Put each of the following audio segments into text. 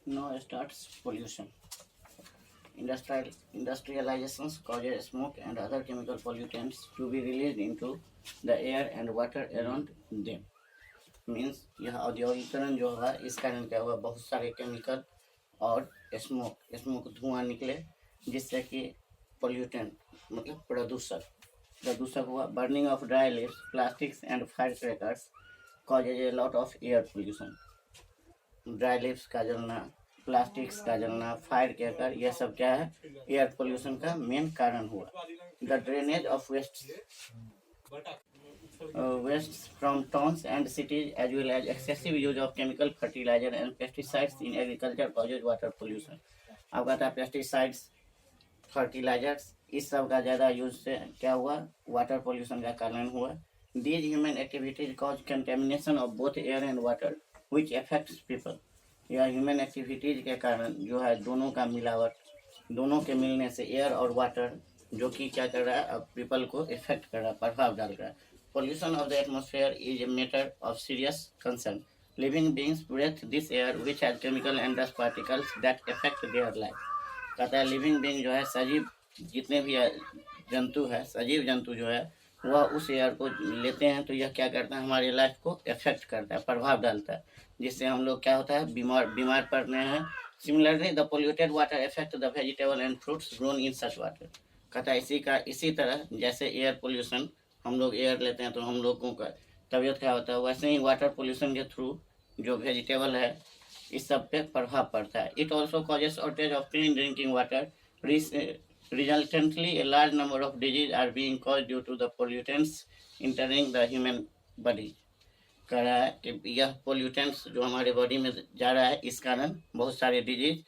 Now starts pollution. Industrializations causes smoke and other chemical pollutants to be released into the air and water around them. Means यह औद्योगिकरण जो हुआ इस कारण क्या हुआ, बहुत सारे केमिकल और स्मोक धुआं निकले, जिससे कि पोल्यूटेंट मतलब प्रदूषक हुआ. Burning of dry leaves, plastics and fire crackers causes a lot of air pollution. Dry leaves का जलना, प्लास्टिक्स का जलना, फायर क्रैकर, यह सब क्या है, एयर पोल्यूशन का मेन कारण हुआ. The drainage of wastes from towns and cities as well as excessive use of chemical fertilizer and pesticides in agriculture causes water pollution. अब कहता है पेस्टिसाइड्स, फर्टिलाइजर्स, इस सब का ज़्यादा यूज से क्या हुआ, वाटर पोल्यूशन का कारण हुआ. These human activities cause contamination of both air and water which affects people. यह ह्यूमन एक्टिविटीज के कारण जो है दोनों का मिलावट, दोनों के मिलने से एयर और वाटर जो कि क्या कर रहा है, अब पीपल को इफेक्ट कर रहा है, प्रभाव डाल रहा है. Pollution of the atmosphere is a matter of serious concern. Living beings breathe this air which has chemical and dust particles that affect their life. कहता है लिविंग बीइंग जो है, सजीव जितने भी जंतु है, सजीव जंतु जो है वह उस एयर को लेते हैं, तो यह क्या करता है, हमारे लाइफ को इफेक्ट करता है, प्रभाव डालता है, जिससे हम लोग क्या होता है, बीमार पड़ रहे हैं. Similarly the polluted water effect the vegetable and fruits grown in such water. कहता है इसी तरह जैसे एयर पोल्यूशन, हम लोग एयर लेते हैं तो हम लोगों का तबीयत क्या होता है, वैसे ही वाटर पोल्यूशन के थ्रू जो वेजिटेबल है इस सब पे प्रभाव पड़ता है. It also causes shortage of clean drinking water. Resultantly a large number of disease are being cause due to the pollutants entering the human body. कह रहा है कि यह पोल्यूटेंट्स जो हमारे बॉडी में जा रहा है, इस कारण बहुत सारे डिजीज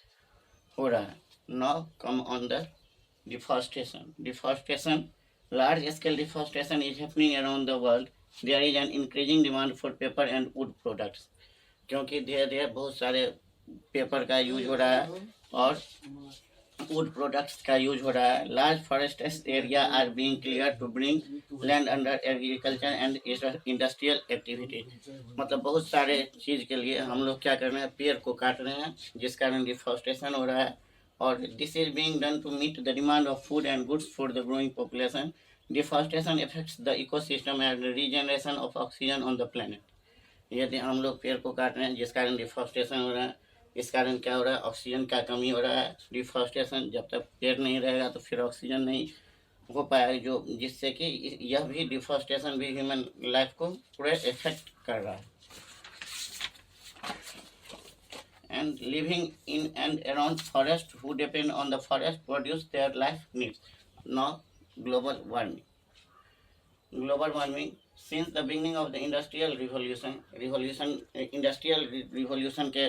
हो रहा है. Now come on the deforestation. Large scale deforestation is happening around the world. There is an increasing demand for paper and wood products. क्योंकि धीरे धीरे बहुत सारे पेपर का यूज हो रहा है और वुड प्रोडक्ट्स का यूज हो रहा है. Large forest area are being clear to bring land under agriculture and industrial activity. मतलब बहुत सारे चीज़ के लिए हम लोग क्या कर रहे हैं, पेड़ को काट रहे हैं, जिस कारण डिफॉरेस्टेशन हो रहा है. और this is being done to meet the demand of food and goods for the growing population. Deforestation effects the ecosystem and regeneration of oxygen on the planet. यदि हम लोग पेड़ को काट रहे हैं जिस कारण डिफॉरेस्टेशन हो रहा है, इस कारण क्या हो रहा है, ऑक्सीजन का कमी हो रहा है. डिफॉरेस्टेशन, जब तक पेड़ नहीं रहेगा तो फिर ऑक्सीजन नहीं हो पाएगा, जो जिससे कि यह भी डिफॉरेस्टेशन भी ह्यूमन लाइफ को पूरे इफेक्ट कर रहा है. And living in and around forest who depend on the forest produce their life needs. Now global warming. Since the beginning of the industrial revolution के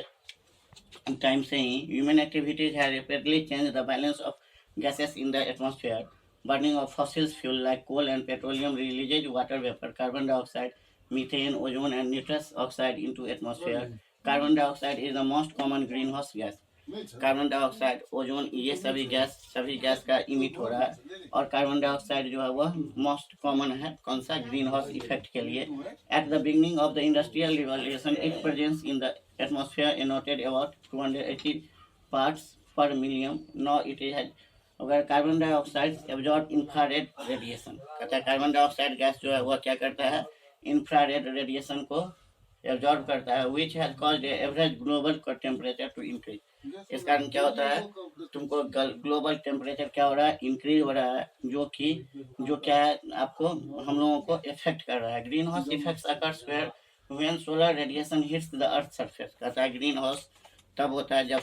टाइम से ही human activities have rapidly changed the balance of gases in the atmosphere. Burning of fossil fuel like coal and petroleum releases water vapor, carbon dioxide, methane, ozone and nitrous oxide into atmosphere. Carbon dioxide is the most common green house gas. Carbon dioxide, ozone, ये सभी gas का emit हो रहा है. और carbon dioxide जो है वह मोस्ट कॉमन है, कौन सा, ग्रीन हाउस इफेक्ट के लिए. At the beginning of the industrial revolution it presence in the atmosphere इनोटेड about 280 parts पर मिलियन. नाउ इट इज अगर carbon dioxide absorb infrared radiation. कहता है कार्बन डाइऑक्साइड गैस जो है वह क्या करता है, इंफ्रारेड रेडिएशन को एब्जॉर्ब करता है, which has caused average global temperature to increase. इस कारण क्या होता है, तुमको ग्लोबल टेम्परेचर क्या हो रहा है, इंक्रीज हो रहा है, जो क्या है आपको, हम लोगों को इफेक्ट कर रहा है. Green house effects occurs when solar radiation hits the earth surface. कहता है ग्रीन हाउस तब होता है जब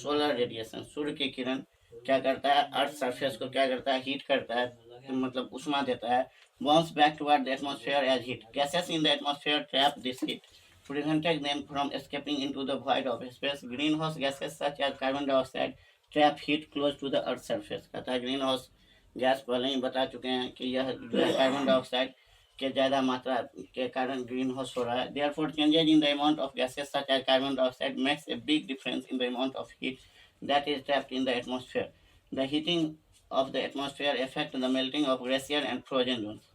सोलर रेडिएशन, सूर्य की किरण क्या करता है, अर्थ सरफेस को क्या करता है, हीट करता है, मतलब उष्मा देता है. bounce back toward the atmosphere as heat. Gases in the atmosphere trap this heat, preventing them from escaping into the void of space. Greenhouse gases such as carbon dioxide trap heat close to the earth surface. कहता है green house gas पहले ही बता चुके हैं कि यह जो है कार्बन डाइऑक्साइड के ज़्यादा मात्रा के कारण ग्रीन हाउस हो रहा है. Therefore, changes in the amount of gases such as carbon dioxide makes a big difference in the amount of heat that is trapped in the atmosphere. The heating of the atmosphere affect the melting of glacier and frozen zones.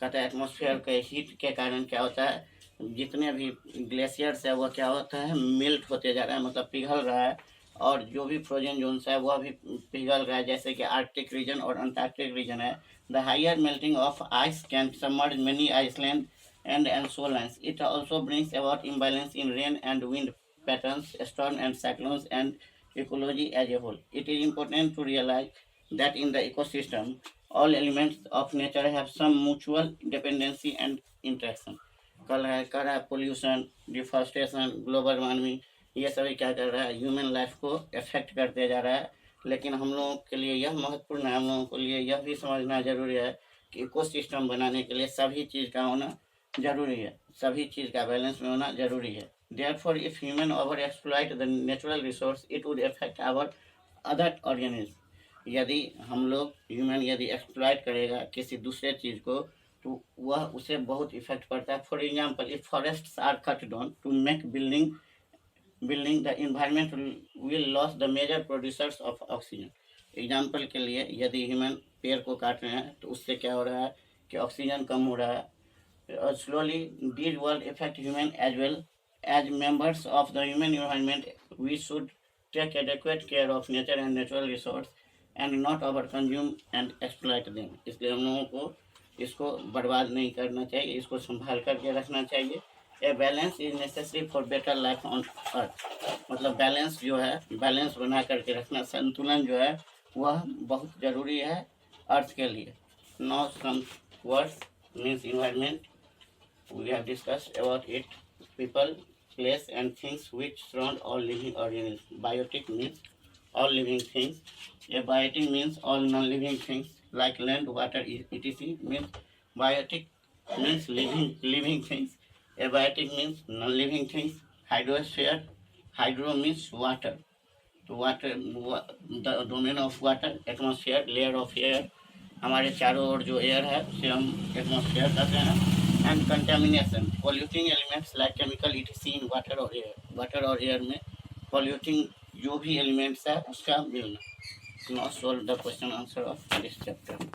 कहता है atmosphere के heat के कारण क्या होता है, जितने भी ग्लेशियर्स है वह क्या होता है, मेल्ट होते जा रहा है, मतलब पिघल रहा है। और जो भी फ्रोजन जोन्स है वह भी पिघल रहा है, जैसे कि आर्कटिक रीजन और अंटार्कटिक रीजन है। The higher melting of ice can submerge many island and so lines. It also brings about imbalance in rain and wind patterns, storm and cyclones, and ecology as a whole. It is important to realize that in the ecosystem, all elements of nature have some mutual dependency and interaction. कल है कर रहा है pollution, deforestation, global warming, ये सभी क्या कर रहा है, ह्यूमन लाइफ को इफेक्ट करते जा रहा है। लेकिन हम लोगों के लिए यह महत्वपूर्ण है, हम लोगों के लिए यह भी समझना जरूरी है कि इकोसिस्टम बनाने के लिए सभी चीज़ का होना जरूरी है, सभी चीज़ का बैलेंस में होना जरूरी है। Therefore, if human over exploit the natural resource, it would affect our other organisms. यदि हम लोग ह्यूमन यदि एक्सप्लॉइट करेगा किसी दूसरे चीज़ को, तो वह उसे बहुत इफेक्ट पड़ता है। For example, if forests are cut down to make building the environment will loss the major producers of oxygen. Example के लिए, यदि ह्यूमन पेड़ को काट रहे हैं तो उससे क्या हो रहा है कि ऑक्सीजन कम हो रहा है। Slowly, these will affect human as well. As members of the human environment, we should take adequate care of nature and natural resource and not overconsume and exploit them. इसलिए हम लोगों को इसको बर्बाद नहीं करना चाहिए, इसको संभाल करके रखना चाहिए। A balance is necessary for better life on earth. मतलब बैलेंस जो है, बैलेंस बना करके रखना, संतुलन जो है वह बहुत ज़रूरी है अर्थ के लिए। Now some words means environment, we have discussed about it. People, place and things which surround all living organisms. Biotic means all living things. Abiotic means all non-living things like land, water, etc. means biotic means living things. Abiotic means non-living things. Hydrosphere, hydro means water. तो water, the domain of water, atmosphere, layer of air, हमारे चारों ओर जो air है उसे हम atmosphere कहते हैं। And contamination, polluting elements like chemical etc. in water और एयर। वाटर और एयर में पॉल्यूटिंग जो भी एलिमेंट्स है उसका मिलना। Now solve the question answer of this chapter.